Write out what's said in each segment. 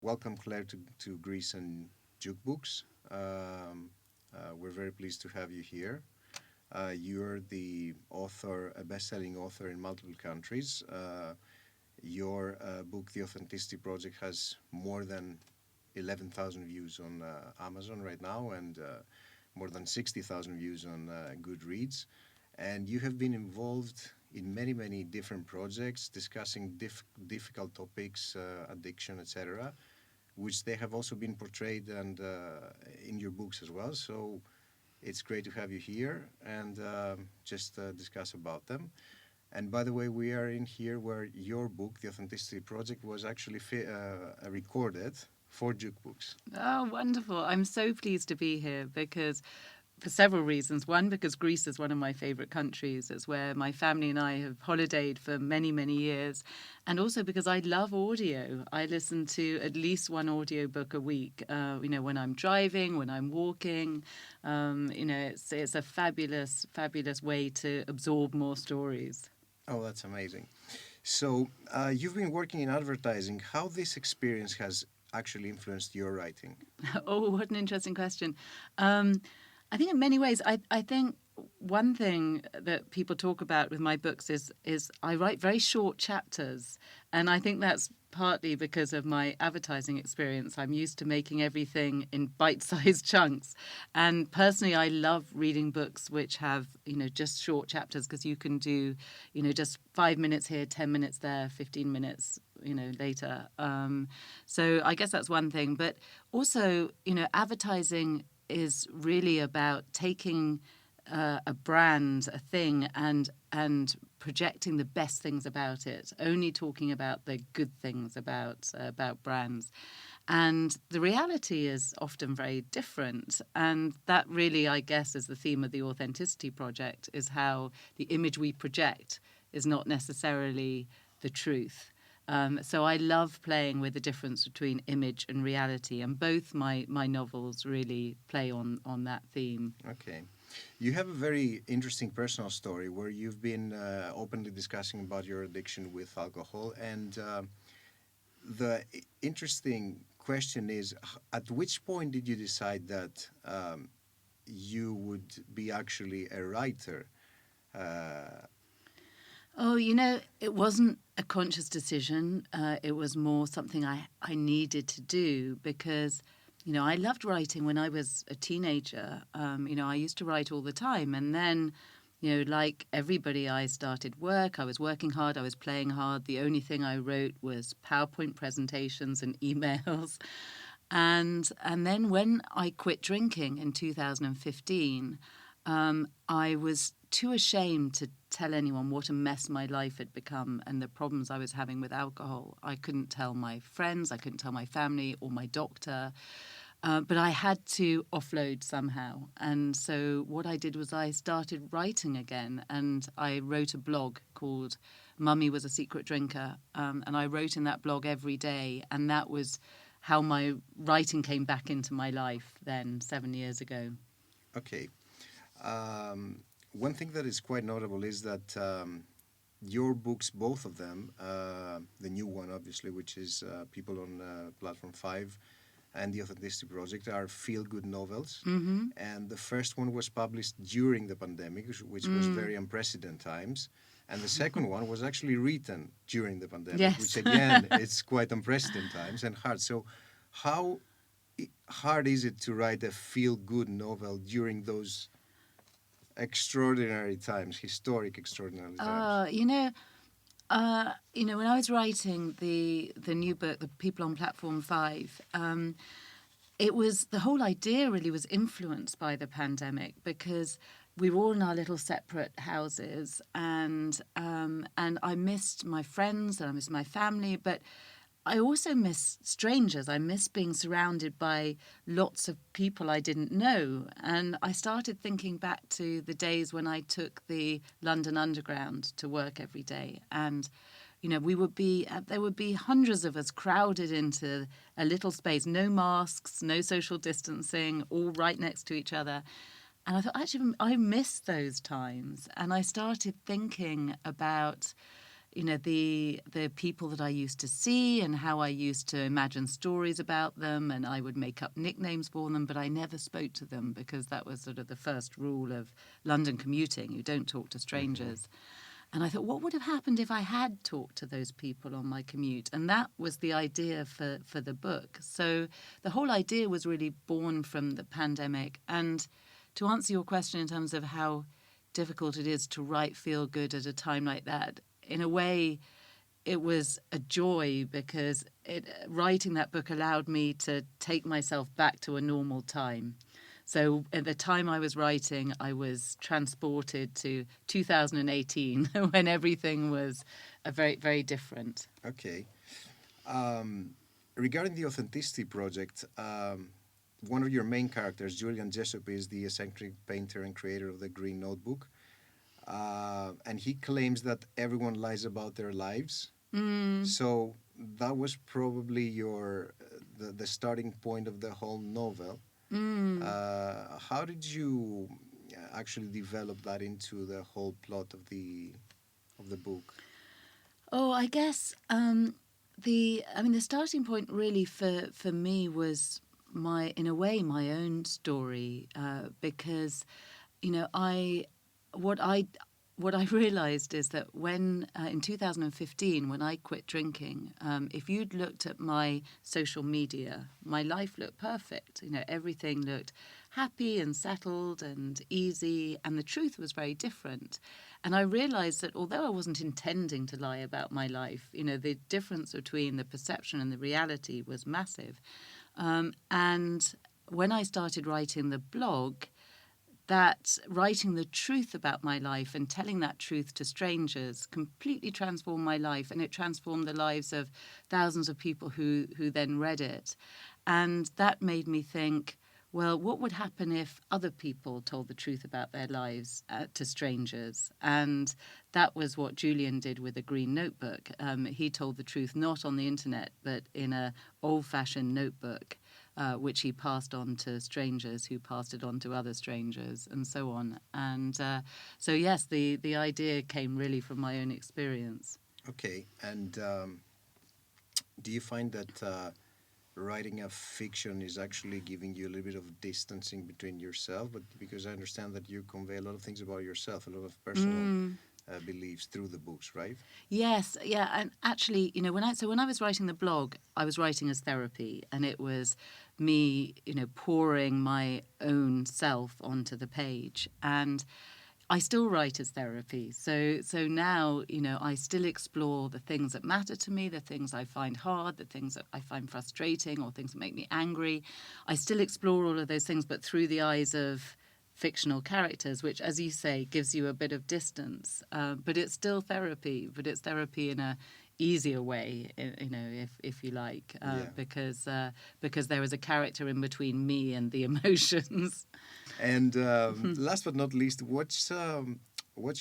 Welcome, Claire, to Greece and JukeBooks. We're very pleased to have you here. You're the author, a best-selling author in multiple countries. Your book, The Authenticity Project, has more than 11,000 views on Amazon right now and more than 60,000 views on Goodreads. And you have been involved in many, many different projects discussing difficult topics, addiction, etc., which they have also been portrayed and in your books as well. So it's great to have you here and just discuss about them. And by the way, we are in here where your book, The Authenticity Project, was actually recorded for JukeBooks. Oh, wonderful. I'm so pleased to be here because for several reasons. One, because Greece is one of my favourite countries. It's where my family and I have holidayed for many, many years. And also because I love audio. I listen to at least one audiobook a week, when I'm driving, when I'm walking. It's a fabulous, fabulous way to absorb more stories. Oh, that's amazing. So you've been working in advertising. How this experience has actually influenced your writing? Oh, what an interesting question. I think in many ways, I think one thing that people talk about with my books is I write very short chapters. And I think that's partly because of my advertising experience. I'm used to making everything in bite-sized chunks. And personally, I love reading books which have, just short chapters because you can do, just 5 minutes here, 10 minutes there, 15 minutes, later. So I guess that's one thing. But also, advertising is really about taking a brand, a thing, and projecting the best things about it, only talking about the good things about brands. And the reality is often very different. And that really, I guess, is the theme of the Authenticity Project, is how the image we project is not necessarily the truth. So I love playing with the difference between image and reality, and both my novels really play on that theme. Okay. You have a very interesting personal story where you've been openly discussing about your addiction with alcohol. And the interesting question is, at which point did you decide that you would be actually a writer? Oh, it wasn't a conscious decision. It was more something I needed to do because, I loved writing when I was a teenager. I used to write all the time. And then, like everybody, I started work. I was working hard. I was playing hard. The only thing I wrote was PowerPoint presentations and emails. And then when I quit drinking in 2015, I was too ashamed to tell anyone what a mess my life had become and the problems I was having with alcohol. I couldn't tell my friends, I couldn't tell my family or my doctor, but I had to offload somehow. And so what I did was I started writing again, and I wrote a blog called Mummy Was a Secret Drinker, and I wrote in that blog every day, and that was how my writing came back into my life then, 7 years ago. Okay. One thing that is quite notable is that your books, both of them, the new one, obviously, which is People on Platform 5, and The Authenticity Project, are feel-good novels. Mm-hmm. And the first one was published during the pandemic, which was very unprecedented times. And the second one was actually written during the pandemic, Yes. which, again, it's quite unprecedented times and hard. So how hard is it to write a feel-good novel during those extraordinary times, historic extraordinary times? When I was writing the new book, The People on Platform 5, it was, the whole idea really was influenced by the pandemic because we were all in our little separate houses, and I missed my friends and I missed my family, but I also miss strangers. I miss being surrounded by lots of people I didn't know. And I started thinking back to the days when I took the London Underground to work every day. And, there would be hundreds of us crowded into a little space, no masks, no social distancing, all right next to each other. And I thought, actually, I miss those times. And I started thinking about the people that I used to see and how I used to imagine stories about them, and I would make up nicknames for them, but I never spoke to them because that was sort of the first rule of London commuting. You don't talk to strangers. And I thought, what would have happened if I had talked to those people on my commute? And that was the idea for the book. So the whole idea was really born from the pandemic. And to answer your question in terms of how difficult it is to write feel good at a time like that, in a way, it was a joy because writing that book allowed me to take myself back to a normal time. So at the time I was writing, I was transported to 2018 when everything was very, very different. Okay. Regarding the Authenticity Project, one of your main characters, Julian Jessup, is the eccentric painter and creator of the Green Notebook. And he claims that everyone lies about their lives. So that was probably the starting point of the whole novel. How did you actually develop that into the whole plot of the book? Oh, I guess the starting point really for me was in a way my own story, because what I realised is that when in 2015, when I quit drinking, if you'd looked at my social media, my life looked perfect. Everything looked happy and settled and easy, and the truth was very different. And I realised that although I wasn't intending to lie about my life, the difference between the perception and the reality was massive. And when I started writing the blog, that writing the truth about my life and telling that truth to strangers completely transformed my life, and it transformed the lives of thousands of people who then read it. And that made me think, well, what would happen if other people told the truth about their lives to strangers? And that was what Julian did with the Green Notebook. He told the truth not on the internet, but in an old-fashioned notebook, which he passed on to strangers who passed it on to other strangers and so on. And so, yes, the idea came really from my own experience. Okay. And do you find that writing a fiction is actually giving you a little bit of distancing between yourself? But because I understand that you convey a lot of things about yourself, a lot of personal beliefs through the books, right? Yes, yeah, and actually, when I was writing the blog, I was writing as therapy, and it was me, pouring my own self onto the page, and I still write as therapy. So now, I still explore the things that matter to me, the things I find hard, the things that I find frustrating, or things that make me angry. I still explore all of those things, but through the eyes of fictional characters, which, as you say, gives you a bit of distance. But it's still therapy, but it's therapy in a easier way, if you like, because there is a character in between me and the emotions. And last but not least, what's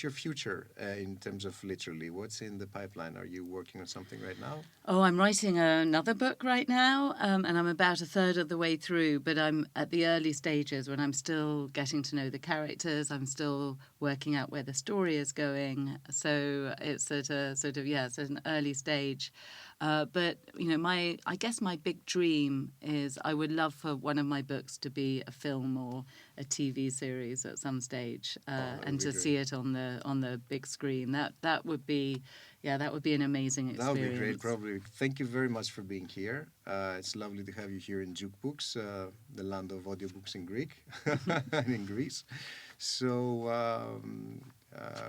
your future in terms of literally? What's in the pipeline? Are you working on something right now? Oh, I'm writing another book right now, and I'm about a third of the way through, but I'm at the early stages when I'm still getting to know the characters. I'm still working out where the story is going. So it's at it's at an early stage. But, I guess my big dream is I would love for one of my books to be a film or a TV series at some stage, and to see it on the big screen. That would be an amazing experience. That would be great, probably. Thank you very much for being here. It's lovely to have you here in JukeBooks, the land of audiobooks in Greek and in Greece. So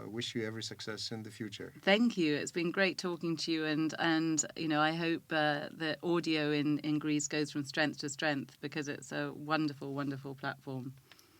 wish you every success in the future. Thank you. It's been great talking to you, and I hope that audio in Greece goes from strength to strength, because it's a wonderful, wonderful platform.